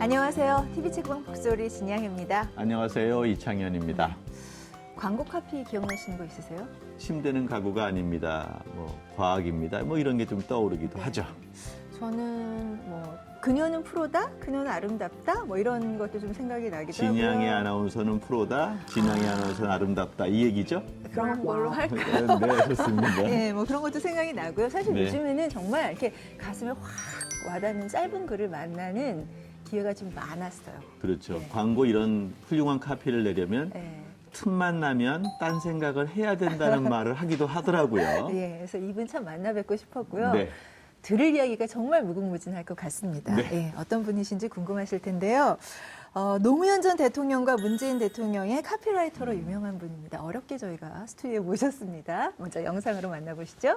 안녕하세요. TV책방 북소리 진양입니다. 안녕하세요. 이창현입니다. 광고 카피 기억나시는 거 있으세요? 침대는 가구가 아닙니다. 과학입니다. 이런 게 좀 떠오르기도 하죠. 저는 그녀는 프로다, 그녀는 아름답다, 이런 것도 좀 생각이 나기도 하고요. 진양의 아나운서는 프로다, 진양의 아나운서는 아름답다 이 얘기죠? 그런 걸로 할까요? 네, 좋습니다. 네, 그런 것도 생각이 나고요. 사실 네. 요즘에는 정말 이렇게 가슴에 확 와닿는 짧은 글을 만나는 기회가 좀 많았어요. 그렇죠. 네. 광고 이런 훌륭한 카피를 내려면 네. 틈만 나면 딴 생각을 해야 된다는 말을 하기도 하더라고요. 네, 그래서 이분 참 만나 뵙고 싶었고요. 네. 들을 이야기가 정말 무궁무진할 것 같습니다. 네. 예, 어떤 분이신지 궁금하실 텐데요. 노무현 전 대통령과 문재인 대통령의 카피라이터로 유명한 분입니다. 어렵게 저희가 스튜디오에 모셨습니다. 먼저 영상으로 만나보시죠.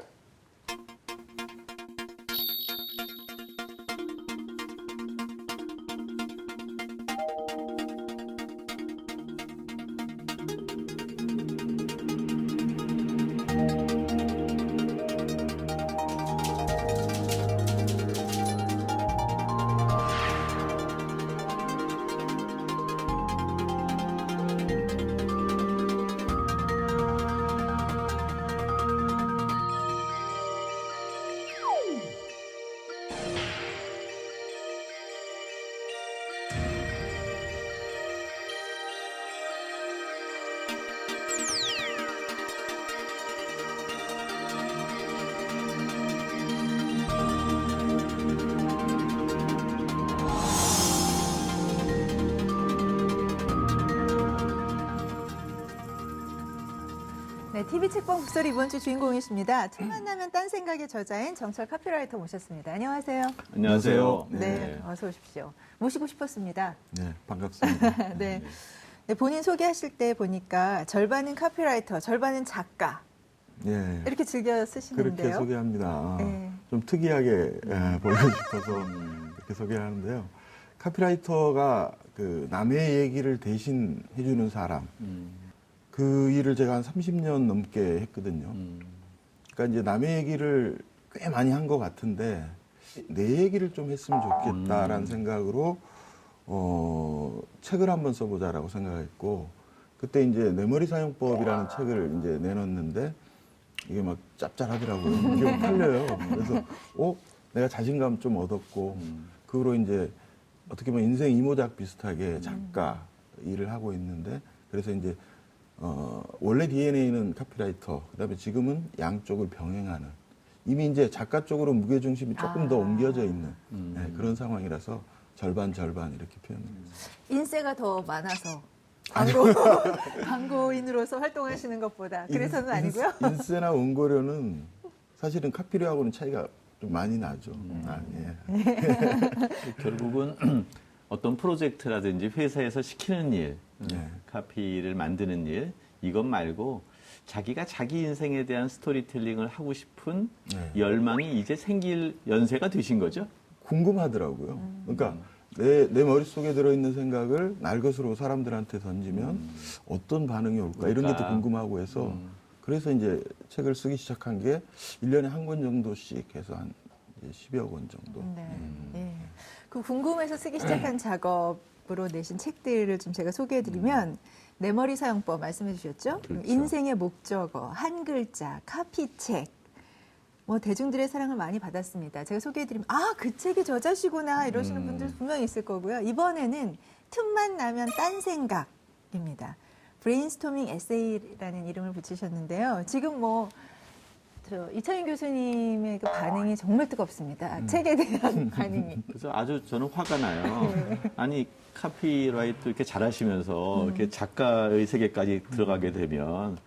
네, TV책방 북소리 이번 주 주인공이십니다. 틈만 나면 딴 생각의 저자인 정철 카피라이터 모셨습니다. 안녕하세요. 안녕하세요. 네, 어서 오십시오. 모시고 싶었습니다. 네, 반갑습니다. 네. 네, 본인 소개하실 때 보니까 절반은 카피라이터, 절반은 작가 예, 이렇게 즐겨 쓰시는데요. 그렇게 소개합니다. 네. 좀 특이하게 보이고 싶어서 이렇게 소개를 하는데요. 카피라이터가 그 남의 얘기를 대신 해주는 사람. 그 일을 제가 한 30년 넘게 했거든요. 그러니까 이제 남의 얘기를 꽤 많이 한 것 같은데 내 얘기를 좀 했으면 좋겠다라는 생각으로 책을 한번 써보자라고 생각했고 그때 이제 내 머리 사용법이라는 책을 이제 내놨는데 이게 막 짭짤하더라고요. 이게 팔려요. 그래서 내가 자신감 좀 얻었고 그 후로 이제 어떻게 보면 인생 이모작 비슷하게 작가 일을 하고 있는데 그래서 이제 원래 DNA는 카피라이터, 그다음에 지금은 양쪽을 병행하는 이미 이제 작가 쪽으로 무게 중심이 조금 더 옮겨져 있는 네, 그런 상황이라서 절반 이렇게 표현합니다. 인세가 더 많아서 광고인으로서 활동하시는 것보다 그래서는 아니고요. 인세나 원고료는 사실은 카피료하고는 차이가 좀 많이 나죠. 결국은 어떤 프로젝트라든지 회사에서 시키는 일, 네. 카피를 만드는 일, 이것 말고 자기가 자기 인생에 대한 스토리텔링을 하고 싶은 네. 열망이 이제 생길 연세가 되신 거죠? 궁금하더라고요. 그러니까 내 머릿속에 들어있는 생각을 날것으로 사람들한테 던지면 어떤 반응이 올까 이런 게 또 궁금하고 해서 그래서 이제 책을 쓰기 시작한 게 1년에 한 권 정도씩 해서 한 10여 권 정도. 네. 예. 그 궁금해서 쓰기 시작한 작업으로 내신 책들을 좀 제가 소개해드리면 내 머리 사용법 말씀해 주셨죠? 그렇죠. 인생의 목적어, 한 글자, 카피책. 대중들의 사랑을 많이 받았습니다. 제가 소개해드리면 그 책의 저자시구나 이러시는 분들 분명히 있을 거고요. 이번에는 틈만 나면 딴 생각입니다. 브레인스토밍 에세이라는 이름을 붙이셨는데요. 지금 이창현 교수님의 그 반응이 정말 뜨겁습니다. 책에 대한 반응이. 그래서 아주 저는 화가 나요. 아니, 카피라이트 이렇게 잘하시면서 이렇게 작가의 세계까지 들어가게 되면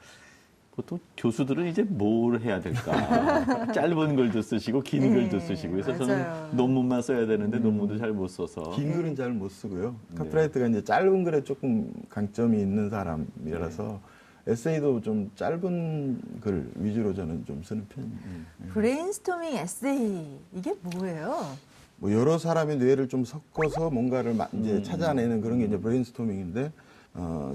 보통 교수들은 이제 뭘 해야 될까? 짧은 글도 쓰시고 긴 글도 쓰시고 그래서 맞아요. 저는 논문만 써야 되는데 논문도 잘 못 써서 긴 글은 잘 못 쓰고요. 카피라이트가 이제 짧은 글에 조금 강점이 있는 사람이라서 에세이도 좀 짧은 글 위주로 저는 좀 쓰는 편입니다. 브레인스토밍 에세이 이게 뭐예요? 여러 사람의 뇌를 좀 섞어서 뭔가를 이제 찾아내는 그런 게 이제 브레인스토밍인데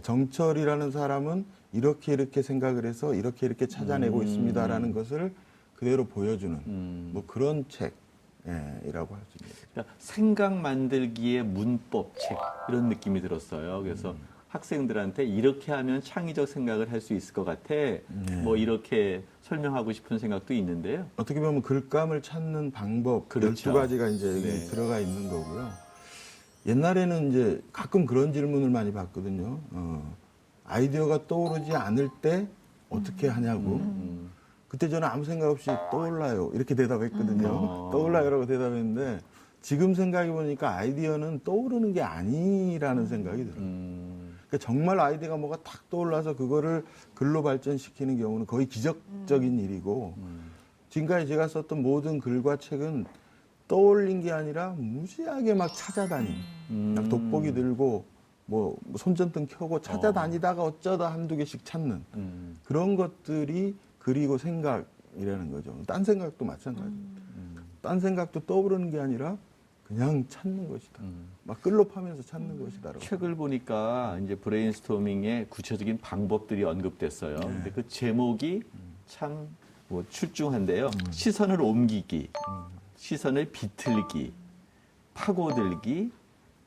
정철이라는 사람은 이렇게 생각을 해서 이렇게 찾아내고 있습니다라는 것을 그대로 보여주는 그런 책 이라고 할 수 있는 거죠. 그러니까 생각 만들기의 문법 책 이런 느낌이 들었어요. 그래서 학생들한테 이렇게 하면 창의적 생각을 할 수 있을 것 같아. 뭐 이렇게 설명하고 싶은 생각도 있는데요. 어떻게 보면 글감을 찾는 방법 그렇죠. 12가지가 이제 여기 네. 들어가 있는 거고요. 옛날에는 이제 가끔 그런 질문을 많이 받거든요. 아이디어가 떠오르지 않을 때 어떻게 하냐고. 그때 저는 아무 생각 없이 떠올라요. 이렇게 대답했거든요. 떠올라요라고 대답했는데 지금 생각해 보니까 아이디어는 떠오르는 게 아니라는 생각이 들어요. 그러니까 정말 아이디어가 뭐가 탁 떠올라서 그거를 글로 발전시키는 경우는 거의 기적적인 일이고 지금까지 제가 썼던 모든 글과 책은 떠올린 게 아니라 무지하게 막 찾아다니는 막 돋보기 들고 뭐 손전등 켜고 찾아다니다가 어쩌다 한두 개씩 찾는 그런 것들이 글이고 생각이라는 거죠. 딴 생각도 마찬가지입니다. 딴 생각도 떠오르는 게 아니라 그냥 찾는 것이다. 막 끌로 파면서 찾는 것이다. 책을 보니까 이제 브레인스토밍의 구체적인 방법들이 언급됐어요. 근데 그 제목이 참 뭐 출중한데요. 시선을 옮기기, 시선을 비틀기, 파고들기,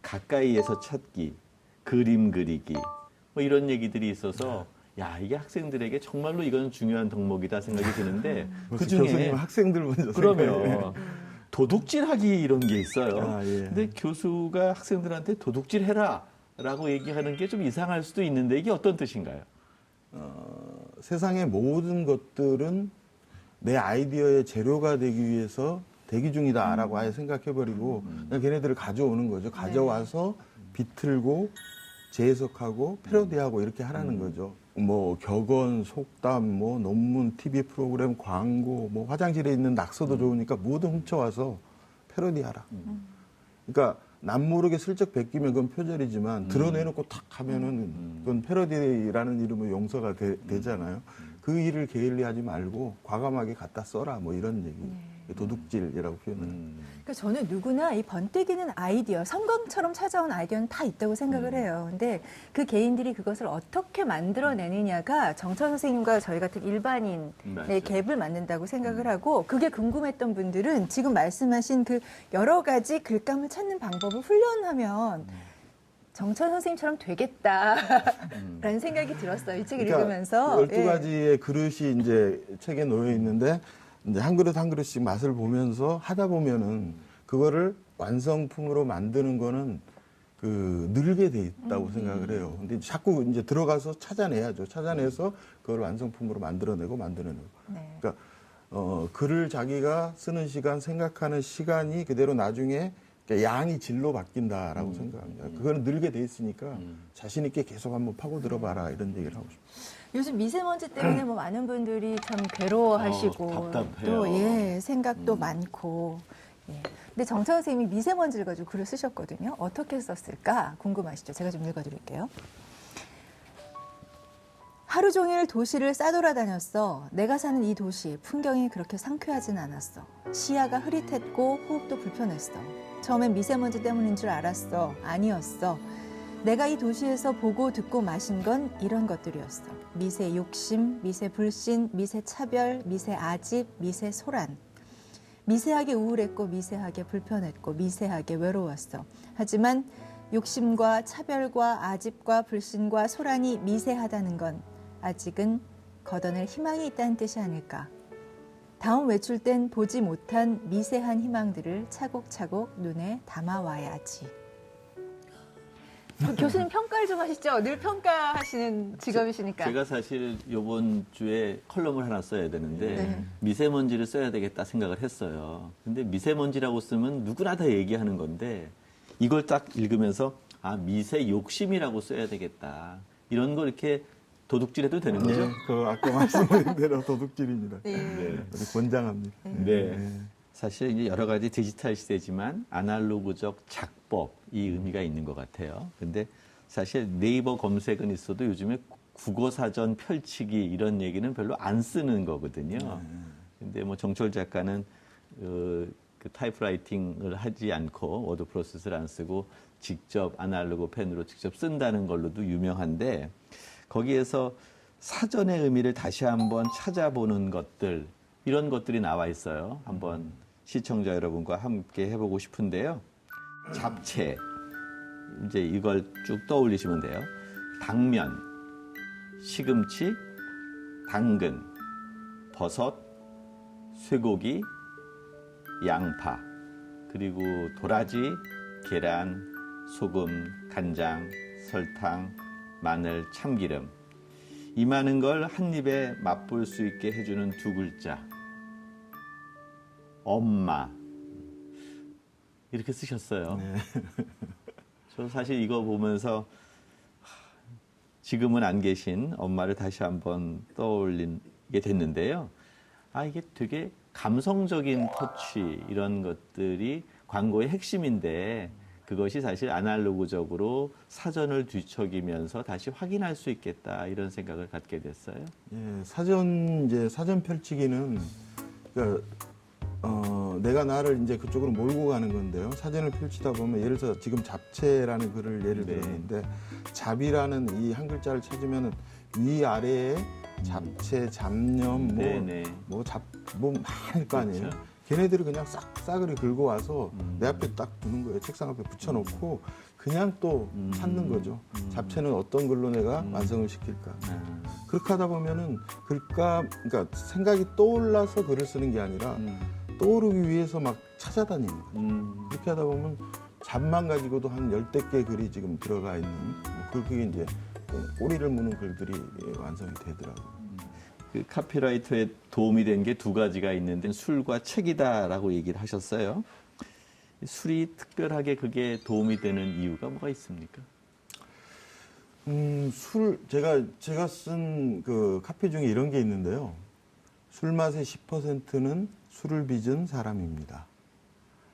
가까이에서 찾기, 그림 그리기, 뭐 이런 얘기들이 있어서 야, 이게 학생들에게 정말로 이건 중요한 덕목이다 생각이 드는데 그 중에 교수님 학생들 먼저 그러면 도둑질하기 이런 게 있어요. 아, 예. 근데 교수가 학생들한테 도둑질 해라라고 얘기하는 게 좀 이상할 수도 있는데 이게 어떤 뜻인가요? 세상의 모든 것들은 내 아이디어의 재료가 되기 위해서 대기 중이다라고 아예 생각해버리고 그냥 걔네들을 가져오는 거죠. 가져와서 비틀고 재해석하고 패러디하고 이렇게 하라는 거죠. 뭐 격언, 속담, 뭐 논문, TV 프로그램, 광고, 뭐 화장실에 있는 낙서도 좋으니까 모두 훔쳐와서 패러디하라. 그러니까 남 모르게 슬쩍 베끼면 그건 표절이지만 드러내놓고 탁 하면은 그건 패러디라는 이름으로 용서가 되잖아요. 그 일을 게을리하지 말고 과감하게 갖다 써라. 뭐 이런 얘기. 도둑질이라고 표현을. 그러니까 저는 누구나 이 번뜩이는 아이디어, 성광처럼 찾아온 아이디어는 다 있다고 생각을 해요. 근데 그 개인들이 그것을 어떻게 만들어내느냐가 정철 선생님과 저희 같은 일반인의 맞아요. 갭을 맞는다고 생각을 하고 그게 궁금했던 분들은 지금 말씀하신 그 여러 가지 글감을 찾는 방법을 훈련하면 정철 선생님처럼 되겠다라는 생각이 들었어요. 이 책을 읽으면서. 12가지의 그릇이 이제 책에 놓여 있는데 이제 한 그릇 한 그릇씩 맛을 보면서 하다 보면은 그거를 완성품으로 만드는 거는 그 늘게 돼 있다고 생각을 해요. 근데 자꾸 이제 들어가서 찾아내야죠. 찾아내서 그걸 완성품으로 만들어내고. 네. 그러니까 글을 자기가 쓰는 시간, 생각하는 시간이 그대로 나중에 양이 질로 바뀐다라고 생각합니다. 그거는 늘게 돼 있으니까 자신 있게 계속 한번 파고 들어봐라 이런 얘기를 하고 싶어요. 요즘 미세먼지 때문에 뭐 많은 분들이 참 괴로워하시고 답답해요. 또 생각도 많고. 근데 정철 선생님이 미세먼지를 가지고 글을 쓰셨거든요. 어떻게 썼을까 궁금하시죠? 제가 좀 읽어드릴게요. 하루 종일 도시를 싸돌아다녔어. 내가 사는 이 도시 풍경이 그렇게 상쾌하진 않았어. 시야가 흐릿했고 호흡도 불편했어. 처음엔 미세먼지 때문인 줄 알았어. 아니었어. 내가 이 도시에서 보고 듣고 마신 건 이런 것들이었어. 미세 욕심, 미세 불신, 미세 차별, 미세 아집, 미세 소란. 미세하게 우울했고 미세하게 불편했고 미세하게 외로웠어. 하지만 욕심과 차별과 아집과 불신과 소란이 미세하다는 건 아직은 걷어낼 희망이 있다는 뜻이 아닐까. 다음 외출 땐 보지 못한 미세한 희망들을 차곡차곡 눈에 담아와야지. 교수님 평가를 좀 하시죠. 늘 평가하시는 직업이시니까. 제가 사실 이번 주에 컬럼을 하나 써야 되는데 네. 미세먼지를 써야 되겠다 생각을 했어요. 근데 미세먼지라고 쓰면 누구나 다 얘기하는 건데 이걸 딱 읽으면서 아 미세 욕심이라고 써야 되겠다. 이런 거 이렇게 도둑질해도 되는 거죠? 네, 그 아까 말씀드린 대로 도둑질입니다. 네. 우리 권장합니다. 네. 사실 이제 여러 가지 디지털 시대지만 아날로그적 작법 이 의미가 있는 것 같아요. 근데 사실 네이버 검색은 있어도 요즘에 국어사전 펼치기 이런 얘기는 별로 안 쓰는 거거든요. 근데 뭐 정철 작가는 그 타이프라이팅을 하지 않고 워드 프로세스를 안 쓰고 직접 아날로그 펜으로 직접 쓴다는 걸로도 유명한데 거기에서 사전의 의미를 다시 한번 찾아보는 것들 이런 것들이 나와 있어요. 한번 시청자 여러분과 함께 해보고 싶은데요. 잡채, 이제 이걸 쭉 떠올리시면 돼요. 당면, 시금치, 당근, 버섯, 쇠고기, 양파, 그리고 도라지, 계란, 소금, 간장, 설탕, 마늘, 참기름. 이 많은 걸 한 입에 맛볼 수 있게 해주는 두 글자. 엄마. 이렇게 쓰셨어요. 네. 저 사실 이거 보면서 지금은 안 계신 엄마를 다시 한번 떠올리게 됐는데요. 아, 이게 되게 감성적인 터치, 이런 것들이 광고의 핵심인데, 그것이 사실 아날로그적으로 사전을 뒤척이면서 다시 확인할 수 있겠다, 이런 생각을 갖게 됐어요. 예, 사전 펼치기는, 그러니까, 내가 나를 이제 그쪽으로 몰고 가는 건데요. 사전을 펼치다 보면, 예를 들어서 지금 잡채라는 글을 예를 네. 들었는데, 잡이라는 이 한 글자를 찾으면은 위아래에 잡채, 잡념, 네네. 뭐 많을 거 아니에요. 그렇죠. 걔네들이 그냥 싸그리 긁어 와서 내 앞에 딱 두는 거예요. 책상 앞에 붙여놓고 그냥 또 찾는 거죠. 잡채는 어떤 글로 내가 완성을 시킬까. 그렇게 하다 보면은 그러니까 생각이 떠올라서 글을 쓰는 게 아니라 떠오르기 위해서 막 찾아다니는 거예요. 그렇게 하다 보면 잡만 가지고도 한 10개 글이 지금 들어가 있는, 그게 이제 꼬리를 무는 글들이 완성이 되더라고요. 그 카피라이터에 도움이 된 게 두 가지가 있는데 술과 책이다라고 얘기를 하셨어요. 술이 특별하게 그게 도움이 되는 이유가 뭐가 있습니까? 제가 쓴 그 카피 중에 이런 게 있는데요. 술 맛의 10%는 술을 빚은 사람입니다.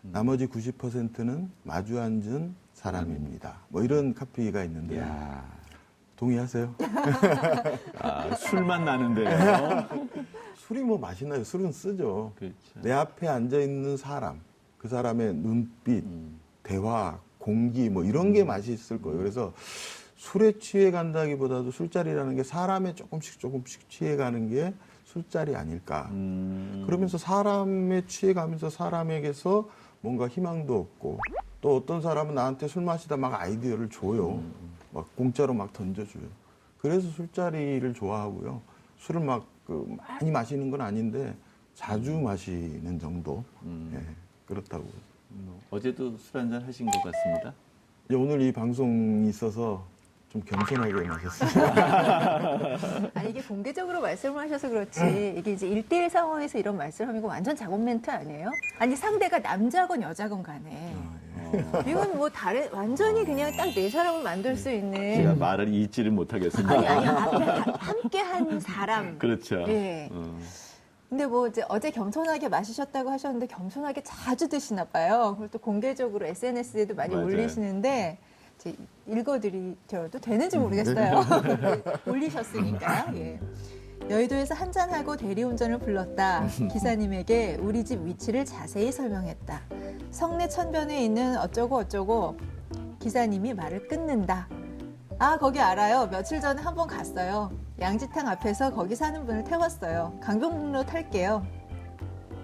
나머지 90%는 마주 앉은 사람입니다. 뭐 이런 카피가 있는데 이야, 동의하세요? 아, 술만 나는데요. 술이 뭐 맛있나요? 술은 쓰죠. 그렇죠. 내 앞에 앉아 있는 사람, 그 사람의 눈빛, 대화, 공기 뭐 이런 게 맛이 있을 거예요. 그래서 술에 취해 간다기보다도 술자리라는 게 사람에 조금씩 취해 가는 게 술자리 아닐까. 그러면서 사람에 취해 가면서 사람에게서 뭔가 희망도 얻고, 또 어떤 사람은 나한테 술 마시다 막 아이디어를 줘요. 막 공짜로 막 던져줘요. 그래서 술자리를 좋아하고요. 술을 막 많이 마시는 건 아닌데 자주 마시는 정도. 예, 그렇다고. 어제도 술 한잔 하신 것 같습니다. 오늘 이 방송이 있어서 좀 겸손하게 마셨습니다. 아니, 이게 공개적으로 말씀을 하셔서 그렇지, 이게 이제 1대1 상황에서 이런 말씀을 하면 이거 완전 작업 멘트 아니에요? 아니, 상대가 남자건 여자건 간에. 이건 뭐 완전히 그냥 딱 내 사람을 만들 수 제가 있는. 말을 잊지를 못하겠습니다. 아니, 함께 한 사람. 그렇죠. 예. 근데 뭐 이제 어제 겸손하게 마시셨다고 하셨는데 겸손하게 자주 드시나 봐요. 그걸 또 공개적으로 SNS에도 많이 맞아요. 올리시는데, 이제 읽어드려도 되는지 모르겠어요. 올리셨으니까. 예. 여의도에서 한잔하고 대리운전을 불렀다. 기사님에게 우리 집 위치를 자세히 설명했다. 성내 천변에 있는 어쩌고 어쩌고. 기사님이 말을 끊는다. 아, 거기 알아요. 며칠 전에 한번 갔어요. 양지탕 앞에서 거기 사는 분을 태웠어요. 강변북로 탈게요.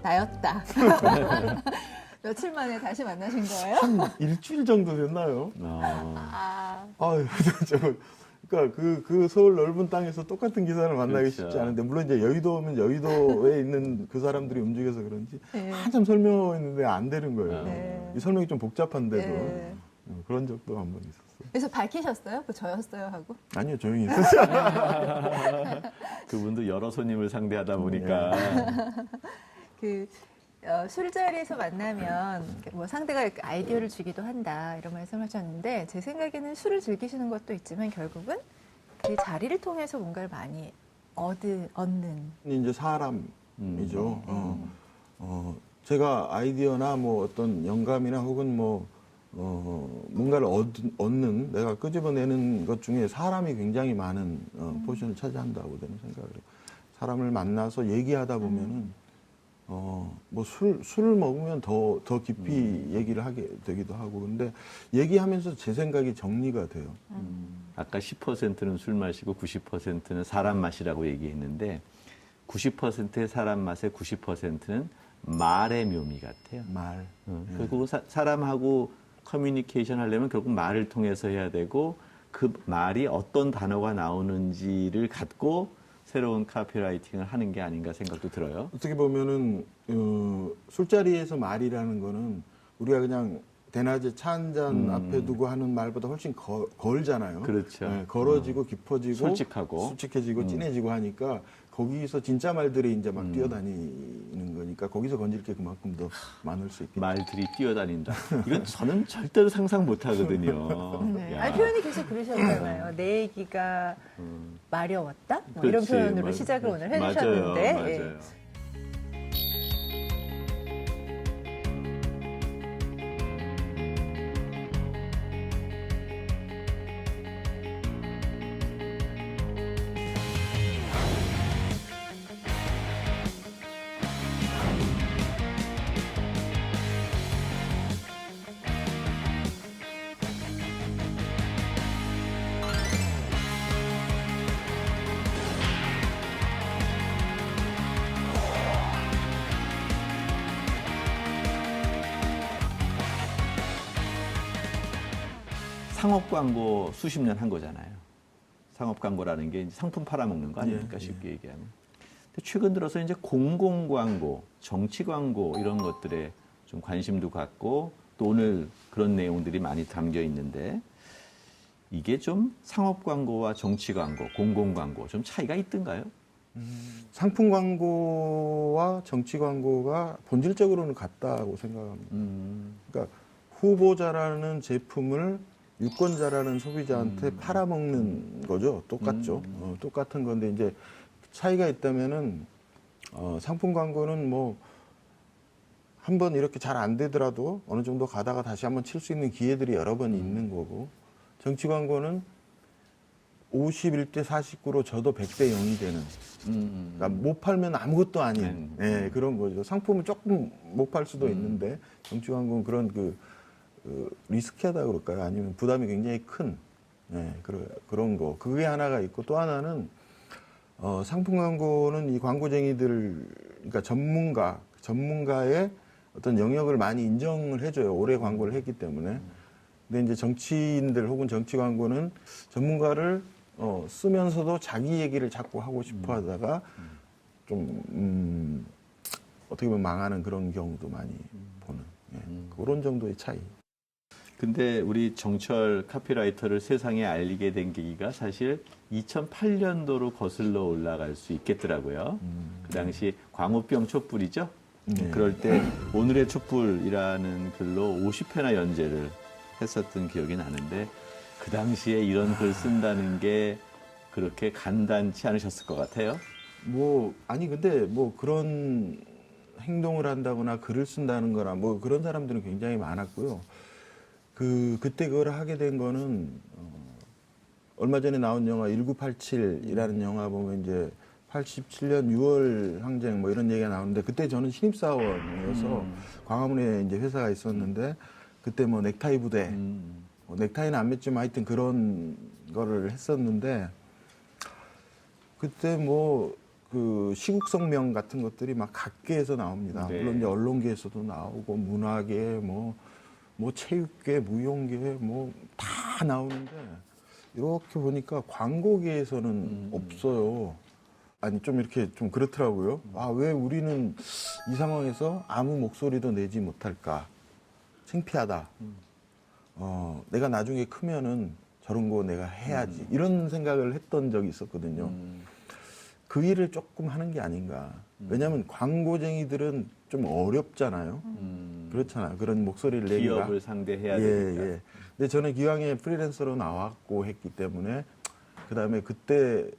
나였다. 며칠 만에 다시 만나신 거예요? 일주일 정도 됐나요? 아, 아유, 그러니까 그 서울 넓은 땅에서 똑같은 기사를 만나기 그렇죠. 쉽지 않은데, 물론 이제 여의도면 여의도에 있는 그 사람들이 움직여서 그런지 네. 한참 설명했는데 안 되는 거예요. 네. 이 설명이 좀 복잡한데도 네. 그런 적도 한 번 있었어요. 그래서 밝히셨어요? 그 저였어요 하고? 아니요, 조용히 있었어요. 그분도 여러 손님을 상대하다 보니까 술자리에서 만나면 뭐 상대가 아이디어를 주기도 한다 이런 말씀하셨는데, 제 생각에는 술을 즐기시는 것도 있지만 결국은 그 자리를 통해서 뭔가를 많이 얻는. 이제 사람이죠. 제가 아이디어나 뭐 어떤 영감이나 혹은 뭔가를 얻는, 내가 끄집어내는 것 중에 사람이 굉장히 많은 포션을 차지한다고 저는 생각을 해요. 사람을 만나서 얘기하다 보면은 술을 먹으면 더 깊이 얘기를 하게 되기도 하고, 근데 얘기하면서 제 생각이 정리가 돼요. 아까 10%는 술 마시고 90%는 사람 맛이라고 얘기했는데 90%의 사람 맛에 90%는 말의 묘미 같아요. 말. 결국 사람하고 커뮤니케이션 하려면 결국 말을 통해서 해야 되고 그 말이 어떤 단어가 나오는지를 갖고 새로운 카피라이팅을 하는 게 아닌가 생각도 들어요. 어떻게 보면은 술자리에서 말이라는 거는 우리가 그냥 대낮에 차 한 잔 앞에 두고 하는 말보다 훨씬 걸잖아요. 그렇죠. 네, 걸어지고 깊어지고 솔직하고. 솔직해지고 진해지고 하니까 거기서 진짜 말들이 이제 막 뛰어다니는 거니까 거기서 건질 게 그만큼 더 많을 수 있겠죠. 말들이 뛰어다닌다. 이건 저는 절대로 상상 못 하거든요. 네. 야. 아니, 표현이 계속 그러셨잖아요. 내 얘기가 마려웠다? 뭐 이런 그렇지, 표현으로 맞아요. 시작을 오늘 맞아요, 해주셨는데. 맞아요. 예. 상업 광고 수십 년 한 거잖아요. 상업 광고라는 게 이제 상품 팔아먹는 거 아닙니까? 예, 쉽게 얘기하면. 근데 최근 들어서 이제 공공 광고, 정치 광고 이런 것들에 좀 관심도 갖고 또 오늘 그런 내용들이 많이 담겨 있는데 이게 좀 상업 광고와 정치 광고, 공공 광고 좀 차이가 있던가요? 상품 광고와 정치 광고가 본질적으로는 같다고 생각합니다. 그러니까 후보자라는 제품을 유권자라는 소비자한테 팔아먹는 거죠. 똑같죠. 똑같은 건데 이제 차이가 있다면은 상품 광고는 뭐 한번 이렇게 잘 안 되더라도 어느 정도 가다가 다시 한번 칠 수 있는 기회들이 여러 번 있는 거고 정치 광고는 51대 49로 져도 100대 0이 되는 그러니까 못 팔면 아무것도 아닌 네, 그런 거죠. 상품은 조금 못 팔 수도 있는데 정치 광고는 그런 그 리스키하다 그럴까요? 아니면 부담이 굉장히 큰 네, 그런 거. 그게 하나가 있고 또 하나는 상품 광고는 이 광고쟁이들 그러니까 전문가의 어떤 영역을 많이 인정을 해줘요. 오래 광고를 했기 때문에. 근데 이제 정치인들 혹은 정치 광고는 전문가를 쓰면서도 자기 얘기를 자꾸 하고 싶어 하다가 좀 어떻게 보면 망하는 그런 경우도 많이 보는 그런 정도의 차이. 근데 우리 정철 카피라이터를 세상에 알리게 된 계기가 사실 2008년도로 거슬러 올라갈 수 있겠더라고요. 그 당시 광우병 촛불이죠. 네. 그럴 때 오늘의 촛불이라는 글로 50회나 연재를 했었던 기억이 나는데 그 당시에 이런 글 쓴다는 게 그렇게 간단치 않으셨을 것 같아요. 근데 그런 행동을 한다거나 글을 쓴다는 거나 그런 사람들은 굉장히 많았고요. 그때 그걸 하게 된 거는 얼마 전에 나온 영화 1987이라는 영화 보면 이제 87년 6월 항쟁 이런 얘기가 나오는데 그때 저는 신입사원이어서 광화문에 이제 회사가 있었는데 그때 넥타이 부대 넥타이는 안 맸지만 하여튼 그런 거를 했었는데 그때 그 시국성명 같은 것들이 막 각계에서 나옵니다. 네. 물론 이제 언론계에서도 나오고 문화계 체육계, 무용계 다 나오는데 이렇게 보니까 광고계에서는 없어요. 아니 좀 이렇게 좀 그렇더라고요. 왜 우리는 이 상황에서 아무 목소리도 내지 못할까? 창피하다. 내가 나중에 크면은 저런 거 내가 해야지. 이런 생각을 했던 적이 있었거든요. 그 일을 조금 하는 게 아닌가. 왜냐하면 광고쟁이들은 좀 어렵잖아요. 그렇잖아요. 그런 목소리를 내기가. 기업을 상대해야 되니까. 예. 근데 저는 기왕에 프리랜서로 나왔고 했기 때문에 그다음에 그때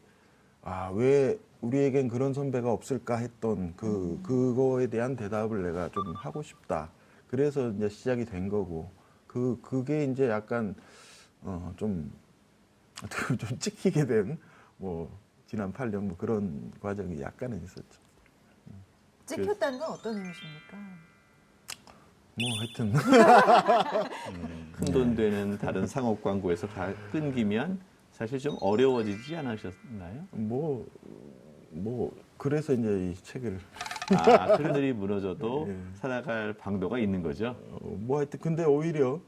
왜 우리에겐 그런 선배가 없을까 했던 그거에 대한 대답을 내가 좀 하고 싶다. 그래서 이제 시작이 된 거고 그게 이제 약간 좀 찍히게 된 지난 8년 그런 과정이 약간은 있었죠. 찍혔다는 건 어떤 의미십니까? 하여튼 큰돈 되는 다른 상업 광고에서 끊기면 사실 좀 어려워지지 않으셨나요? 그래서 이제 이 책을 아, 하늘이 무너져도 예. 살아갈 방도가 있는 거죠. 뭐 하여튼 근데 오히려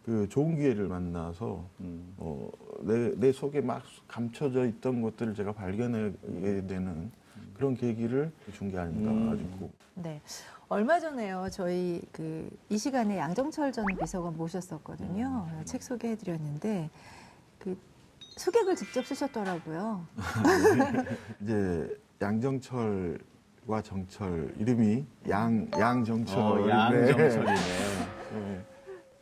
그 좋은 기회를 만나서 내 속에 막 감춰져 있던 것들을 제가 발견하게 되는 그런 계기를 준 게 아닌가 싶고. 네. 얼마 전에요. 저희 이 시간에 양정철 전 비서관 모셨었거든요. 책 소개해드렸는데 그 소개글 직접 쓰셨더라고요. 이제 양정철과 정철 이름이 양정철인데 양정철이네. 네.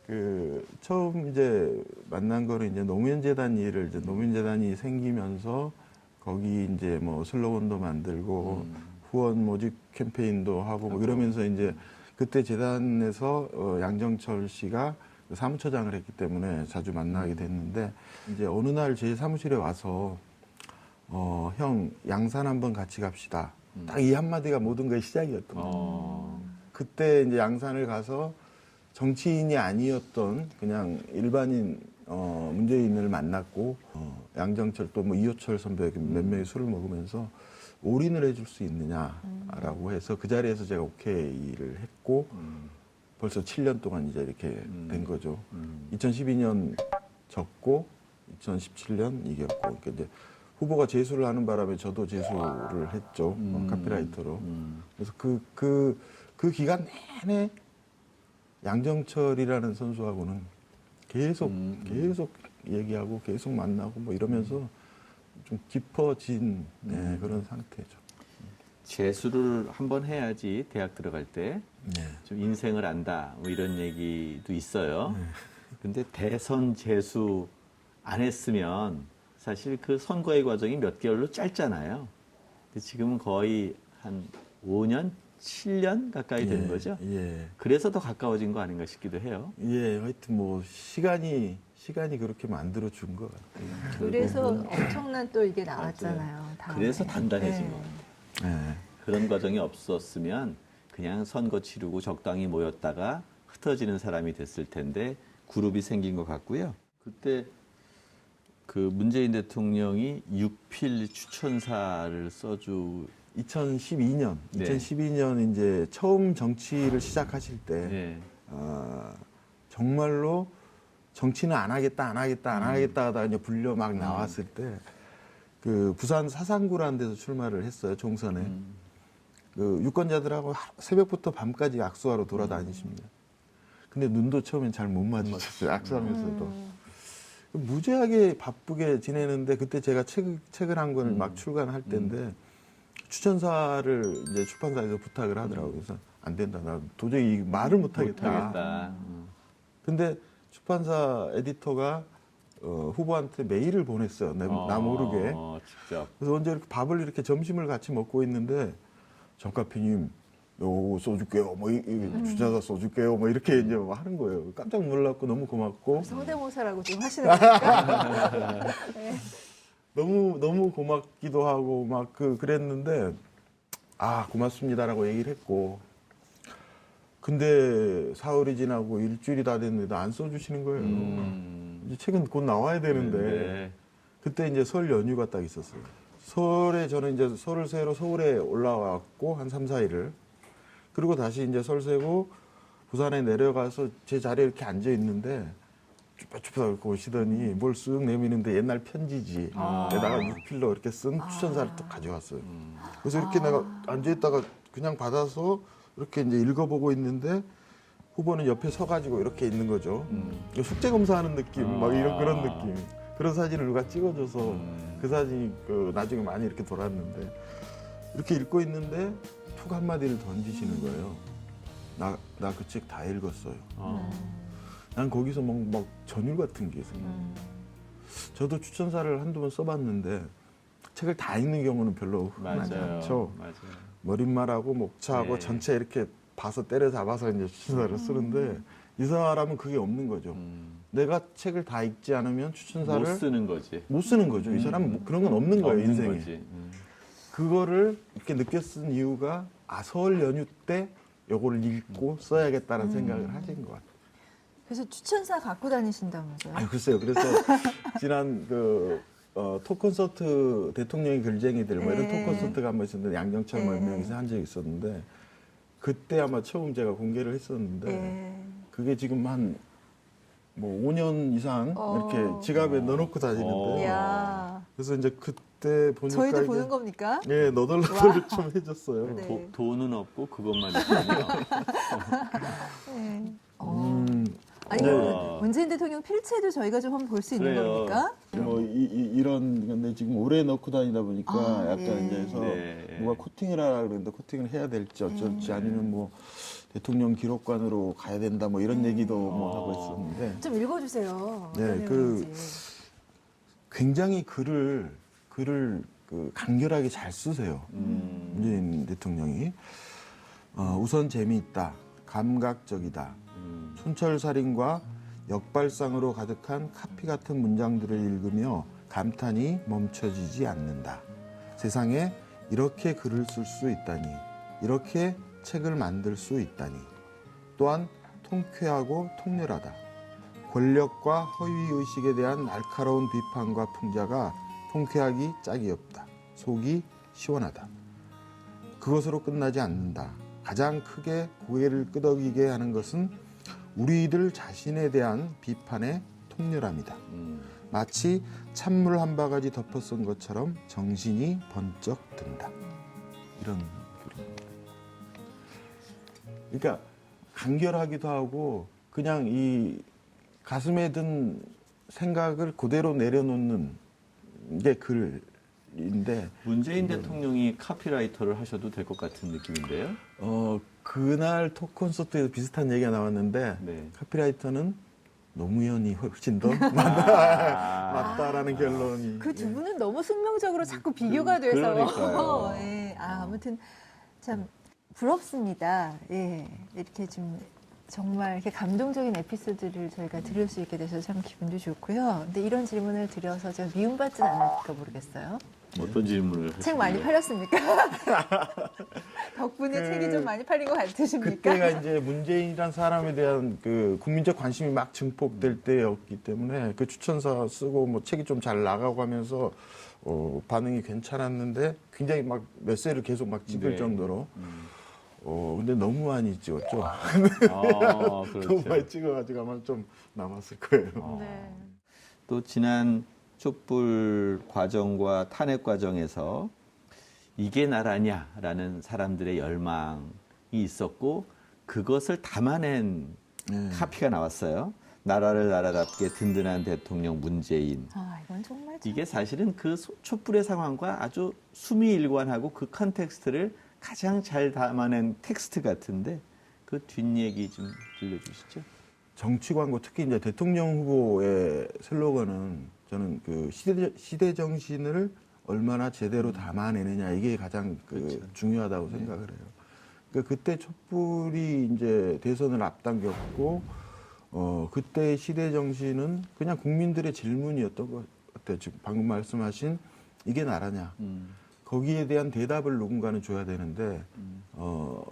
그 처음 이제 만난 거는 이제 노무현재단 일을 이제 노무현재단이 생기면서 거기 이제 뭐 슬로건도 만들고 후원 모집 캠페인도 하고 뭐 이러면서 이제 그때 재단에서 양정철 씨가 사무처장을 했기 때문에 자주 만나게 됐는데 이제 어느 날 제 사무실에 와서 형 양산 한번 같이 갑시다. 딱 이 한마디가 모든 거의 시작이었던 거예요. 그때 이제 양산을 가서 정치인이 아니었던 그냥 일반인 문재인을 만났고 양정철 또 뭐 이호철 선배 몇 명이 술을 먹으면서 올인을 해줄 수 있느냐라고 해서 그 자리에서 제가 오케이를 했고 벌써 7년 동안 이제 이렇게 된 거죠. 2012년 졌고 2017년 이겼고 그러니까 이제 후보가 재수를 하는 바람에 저도 재수를 했죠. 카피라이터로. 그래서 그 기간 내내 양정철이라는 선수하고는 계속 얘기하고 계속 만나고 뭐 이러면서 좀 깊어진 그런 상태죠. 재수를 한번 해야지 대학 들어갈 때 좀 네. 인생을 안다 뭐 이런 얘기도 있어요. 근데 대선 재수 안 했으면 사실 그 선거의 과정이 몇 개월로 짧잖아요. 근데 지금은 거의 한 5년, 7년 가까이 된 거죠. 예. 그래서 더 가까워진 거 아닌가 싶기도 해요. 예, 하여튼 뭐 시간이 그렇게 만들어 준 것 같아요. 그래서 엄청난 또 이게 나왔잖아요. 다음에. 그래서 단단해진 네. 거 같아요. 예. 그런 과정이 없었으면 그냥 선거 치르고 적당히 모였다가 흩어지는 사람이 됐을 텐데 그룹이 생긴 것 같고요. 그때 그 문재인 대통령이 육필 추천사를 써주 2012년 네. 이제 처음 정치를 시작하실 때 네. 정말로 정치는 안 하겠다 하다가 이제 불려 막 나왔을 때 그 부산 사상구라는 데서 출마를 했어요, 총선에. 그 유권자들하고 새벽부터 밤까지 악수하러 돌아다니십니다. 근데 눈도 처음엔 잘 못 마주쳤어요, 악수하면서도. 무지하게 바쁘게 지내는데 그때 제가 책을 한 권을 막 출간할 때인데 추천사를 이제 출판사에서 부탁을 하더라고요. 그래서 안 된다. 나 도저히 말을 못 하겠다. 못하겠다. 근데 출판사 에디터가 후보한테 메일을 보냈어요. 나 모르게. 직접. 그래서 언제 이렇게 밥을 이렇게 점심을 같이 먹고 있는데 정카피님 요 써줄게요. 뭐 주자사 써줄게요. 뭐 이렇게 이제 하는 거예요. 깜짝 놀랐고 너무 고맙고 성대모사라고 좀 하시는 거니까. 너무 고맙기도 하고 막 그랬는데 고맙습니다라고 얘기를 했고 근데 사흘이 지나고 일주일이 다 됐는데도 안 써주시는 거예요. 이제 책은 곧 나와야 되는데 네. 그때 이제 설 연휴가 딱 있었어요. 설에 저는 이제 설을 새러 서울에 올라왔고 한 3, 4일을 그리고 다시 이제 설 새고 부산에 내려가서 제 자리에 이렇게 앉아 있는데 쭈뼛쭈뼛 이렇게 오시더니 뭘 쓱 내미는데 옛날 편지지 에다가 육필로 이렇게 쓴 추천사를 또 가져왔어요. 그래서 이렇게 내가 앉아 있다가 그냥 받아서 이렇게 이제 읽어보고 있는데 후보는 옆에 서가지고 이렇게 있는 거죠. 숙제 검사하는 느낌, 막 이런 그런 느낌. 그런 사진을 누가 찍어줘서 그 사진이 나중에 많이 이렇게 돌았는데 이렇게 읽고 있는데 툭 한마디를 던지시는 거예요. 나 그 책 다 읽었어요. 난 거기서 막 전율 같은 게 생겨요. 저도 추천사를 한두 번 써봤는데 책을 다 읽는 경우는 별로 흔하지 않죠. 맞아요. 머릿말하고 목차하고 네. 전체 이렇게 봐서 때려 잡아서 이제 추천사를 쓰는데 이 사람은 그게 없는 거죠. 내가 책을 다 읽지 않으면 추천사를 못 쓰는 거지. 못 쓰는 거죠. 이 사람은 뭐 그런 건 없는 거예요, 없는 인생에. 거지. 그거를 이렇게 늦게 쓴 이유가 설 연휴 때 요거를 읽고 써야겠다는 생각을 하신 것 같아요. 그래서 추천사 갖고 다니신다면서요? 글쎄요. 그래서 지난 톡콘서트 대통령의 글쟁이들 뭐 이런 네. 톡콘서트가 한번 있었는데 양정철 몇 네. 명이서 한 적이 있었는데 그때 아마 처음 제가 공개를 했었는데 예. 그게 지금 한 뭐 5년 이상 어. 이렇게 지갑에 넣어놓고 다니는데 이야. 그래서 이제 그때 보니까 저희도 이게 보는 겁니까? 예 너덜너덜 좀 해줬어요. 네. 돈은 없고 그것만 있군요. 네. 아니, 네. 그러면 문재인 대통령 필체도 저희가 좀 한번 볼 수 있는 그래요. 겁니까? 뭐 이런 건데 지금 오래 넣고 다니다 보니까 아, 약간 예. 이제 해서 네. 누가 코팅을 하라 그러는데 코팅을 해야 될지 어쩔지 아니면 뭐 대통령 기록관으로 가야 된다 뭐 이런 얘기도 뭐 하고 있었는데 좀 읽어주세요. 네, 어떤 그- 내용인지. 굉장히 글을 그 간결하게 잘 쓰세요. 문재인 대통령이 우선 재미있다, 감각적이다, 촌철살인과 역발상으로 가득한 카피 같은 문장들을 읽으며 감탄이 멈춰지지 않는다. 세상에 이렇게 글을 쓸 수 있다니, 이렇게 책을 만들 수 있다니. 또한 통쾌하고 통렬하다. 권력과 허위의식에 대한 날카로운 비판과 풍자가 통쾌하기 짝이 없다. 속이 시원하다. 그것으로 끝나지 않는다. 가장 크게 고개를 끄덕이게 하는 것은 우리들 자신에 대한 비판의 통렬함이다. 마치 찬물 한 바가지 덮어 쓴 것처럼 정신이 번쩍 든다. 이런 글입니다. 그러니까 간결하기도 하고 그냥 이 가슴에 든 생각을 그대로 내려놓는 게 글인데 문재인 대통령이 카피라이터를 하셔도 될 것 같은 느낌인데요. 그날 톡 콘서트에서 비슷한 얘기가 나왔는데 네. 카피라이터는 노무현이 훨씬 더 아. 맞다라는 결론이 그 두 분은 너무 숙명적으로 자꾸 비교가 돼서. 그러니까요. 예. 아무튼 참 부럽습니다. 예. 이렇게 좀 정말 이렇게 감동적인 에피소드를 저희가 들을 수 있게 돼서 참 기분도 좋고요. 근데 이런 질문을 드려서 제가 미움받지는 않을까 모르겠어요. 어떤 질문을 책 많이 하시길래. 팔렸습니까? 덕분에 책이 좀 많이 팔린 것 같으십니까? 그때가 이제 문재인이란 사람에 대한 그 국민적 관심이 막 증폭될 때였기 때문에 그 추천서 쓰고 뭐 책이 좀 잘 나가고 하면서 반응이 괜찮았는데 굉장히 막 메시지를 계속 막 찍을 네. 정도로 근데 너무 많이 찍었죠. 아, 너무 그렇죠. 많이 찍어가지고 아마 좀 남았을 거예요. 네. 또 지난 촛불 과정과 탄핵 과정에서 이게 나라냐라는 사람들의 열망이 있었고 그것을 담아낸 네. 카피가 나왔어요. 나라를 나라답게 든든한 대통령 문재인. 아, 이건 정말 참. 이게 사실은 그 촛불의 상황과 아주 수미일관하고 그 컨텍스트를 가장 잘 담아낸 텍스트 같은데 그 뒷얘기 좀 들려주시죠. 정치 광고 특히 이제 대통령 후보의 슬로건은 저는 그 시대 정신을 얼마나 제대로 담아내느냐 이게 가장 그렇죠. 중요하다고 생각을 해요. 그러니까 그때 촛불이 이제 대선을 앞당겼고 그때 시대 정신은 그냥 국민들의 질문이었던 것 같아요. 지금 방금 말씀하신 이게 나라냐. 거기에 대한 대답을 누군가는 줘야 되는데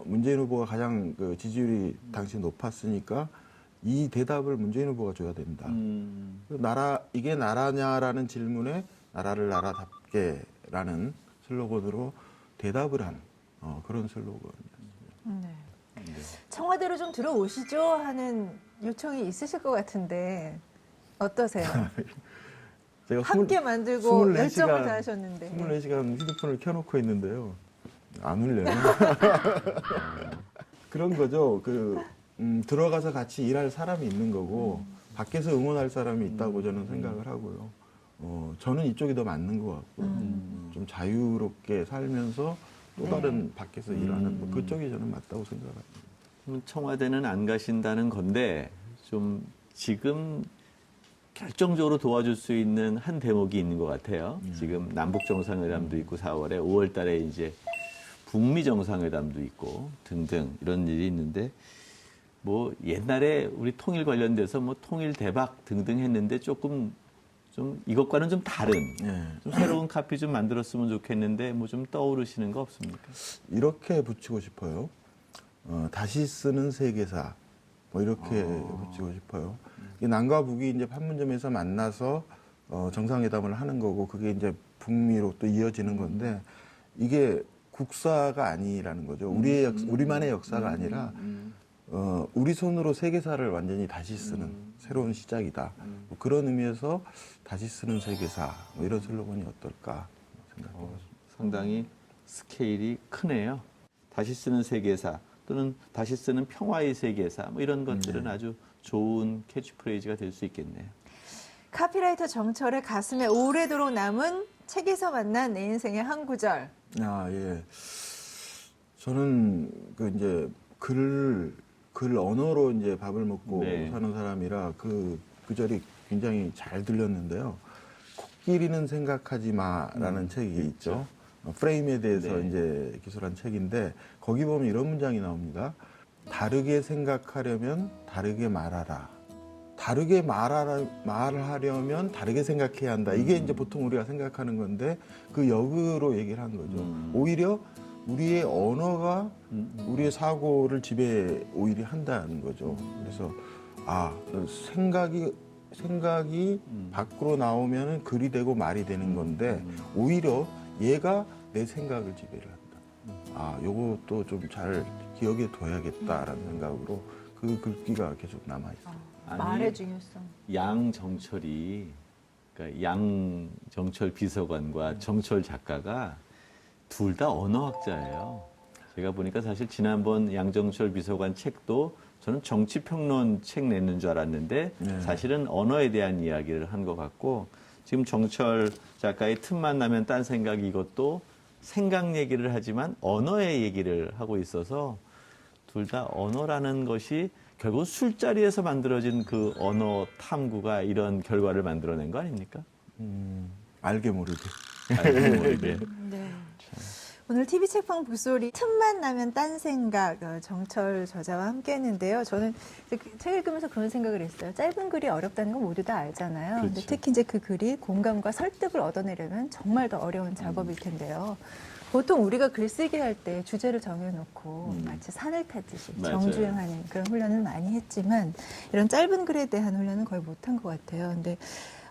문재인 후보가 가장 그 지지율이 당시 높았으니까 이 대답을 문재인 후보가 줘야 된다. 이게 나라냐라는 질문에 나라를 나라답게라는 슬로건으로 대답을 한 그런 슬로건이었습니다. 네. 청와대로 좀 들어오시죠 하는 요청이 있으실 것 같은데 어떠세요? 제가 함께 만들고 24시간 열정을 다하셨는데. 24시간 휴대폰을 켜놓고 있는데요. 안 울려요. 그런 거죠. 들어가서 같이 일할 사람이 있는 거고 밖에서 응원할 사람이 있다고 저는 생각을 하고요. 저는 이쪽이 더 맞는 것 같고요. 좀 자유롭게 살면서 또 다른 밖에서 일하는 뭐 그쪽이 저는 맞다고 생각합니다. 청와대는 안 가신다는 건데 좀 지금 결정적으로 도와줄 수 있는 한 대목이 있는 것 같아요. 지금 남북 정상회담도 있고 4월에 5월 달에 이제 북미 정상회담도 있고 등등 이런 일이 있는데 뭐 옛날에 우리 통일 관련돼서 뭐 통일 대박 등등 했는데 조금 좀 이것과는 좀 다른 좀 새로운 카피 좀 만들었으면 좋겠는데 뭐 좀 떠오르시는 거 없습니까? 이렇게 붙이고 싶어요. 다시 쓰는 세계사 뭐 이렇게 붙이고 싶어요. 이 남과 북이 이제 판문점에서 만나서 정상회담을 하는 거고 그게 이제 북미로 또 이어지는 건데 이게 국사가 아니라는 거죠. 우리만의 역사가 아니라 우리 손으로 세계사를 완전히 다시 쓰는 새로운 시작이다. 뭐 그런 의미에서 다시 쓰는 세계사 뭐 이런 슬로건이 어떨까 생각해봤습니다. 상당히 스케일이 크네요. 다시 쓰는 세계사 또는 다시 쓰는 평화의 세계사 뭐 이런 것들은 아주 좋은 캐치프레이즈가 될 수 있겠네요. 카피라이터 정철의 가슴에 오래도록 남은 책에서 만난 내 인생의 한 구절. 아, 예. 저는 그 이제 글 언어로 이제 밥을 먹고 네. 사는 사람이라 그 절이 굉장히 잘 들렸는데요. 코끼리는 생각하지 마라는 책이 있죠. 프레임에 대해서 네. 이제 기술한 책인데 거기 보면 이런 문장이 나옵니다. 다르게 생각하려면 다르게 말하라. 다르게 말하려면 다르게 생각해야 한다. 이게 이제 보통 우리가 생각하는 건데 그 역으로 얘기를 한 거죠. 오히려 우리의 언어가 우리의 사고를 지배 오히려 한다는 거죠. 그래서 생각이 밖으로 나오면 글이 되고 말이 되는 건데 오히려 얘가 내 생각을 지배를 한다. 요것도 좀 잘 기억에 둬야겠다라는 생각으로 그 글귀가 계속 남아있어요. 아니, 말의 중요성. 양정철이 그러니까 양정철 비서관과 정철 작가가 둘 다 언어학자예요. 제가 보니까 사실 지난번 양정철 비서관 책도 저는 정치평론 책 내는 줄 알았는데 네. 사실은 언어에 대한 이야기를 한 것 같고 지금 정철 작가의 틈만 나면 딴 생각 이것도 생각 얘기를 하지만 언어의 얘기를 하고 있어서 둘 다 언어라는 것이 결국 술자리에서 만들어진 그 언어 탐구가 이런 결과를 만들어낸 거 아닙니까? 알게 모르게. 알고 모르게. 네. 오늘 TV 책방 북소리 틈만 나면 딴 생각 정철 저자와 함께했는데요. 저는 책 읽으면서 그런 생각을 했어요. 짧은 글이 어렵다는 건 모두 다 알잖아요. 근데 그렇죠. 특히 이제 그 글이 공감과 설득을 얻어내려면 정말 더 어려운 작업일 텐데요. 보통 우리가 글쓰기 할 때 주제를 정해놓고 마치 산을 타듯이 맞아요. 정주행하는 그런 훈련을 많이 했지만 이런 짧은 글에 대한 훈련은 거의 못한 것 같아요. 근데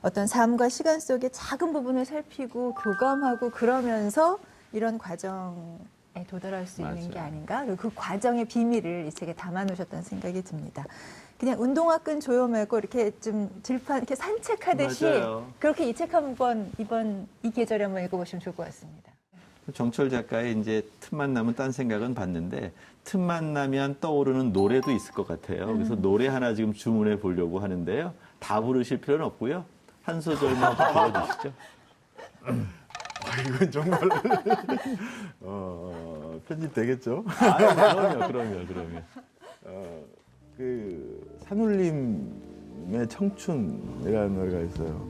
어떤 삶과 시간 속의 작은 부분을 살피고 교감하고 그러면서 이런 과정에 도달할 수 있는 맞아요. 게 아닌가. 그리고 그 과정의 비밀을 이 책에 담아놓으셨다는 생각이 듭니다. 그냥 운동화 끈 조여매고 이렇게 좀 들판 이렇게 산책하듯이 맞아요. 그렇게 이 책 한번 이 계절에 한번 읽어보시면 좋을 것 같습니다. 정철 작가의 이제 틈만 나면 딴 생각은 봤는데 틈만 나면 떠오르는 노래도 있을 것 같아요. 그래서 노래 하나 지금 주문해 보려고 하는데요. 다 부르실 필요는 없고요. 한 소절만 불러주시죠. 이건 정말 편집 되겠죠? 그럼요. 그 산울림의 청춘이라는 노래가 있어요.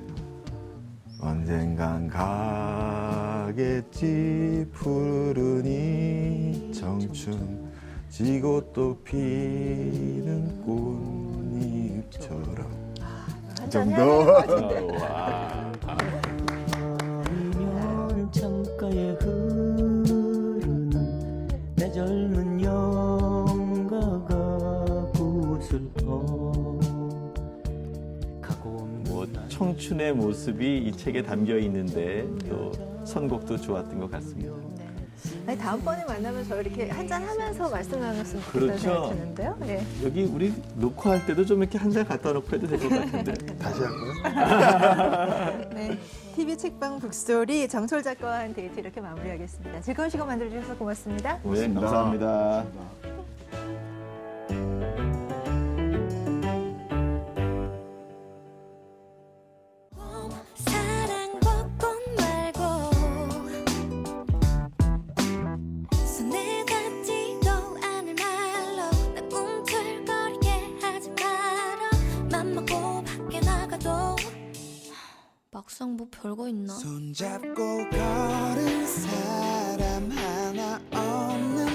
언젠간 가겠지 푸른 이 청춘 지고 또 피는 꽃잎처럼 이 정도. 와. 아니면 창가에 흐르는 내 젊은 영가가 꽃을 가고 뭐 청춘의 모습이 이 책에 담겨 있는데 또 선곡도 좋았던 것 같습니다. 네. 아니, 다음번에 만나면 저 이렇게 한잔 하면서 말씀 나눴으면 좋겠다는 그렇죠. 생각이 드는데요. 네. 여기 우리 녹화할 때도 좀 이렇게 한 잔 갖다 놓고 해도 될 것 같은데. 다시 할까요? 네. TV 책방 북소리 정철 작가와 한 데이트 이렇게 마무리하겠습니다. 즐거운 시간 만들어주셔서 고맙습니다. 네, 감사합니다. 사랑 벚꽃 말고 손에 닿지도 않을 말로 나 꿈틀거리게 하지 마라 맘먹고 밖에 나가도 막상 뭐 별거 있나 손잡고 걸은 사람 하나 없는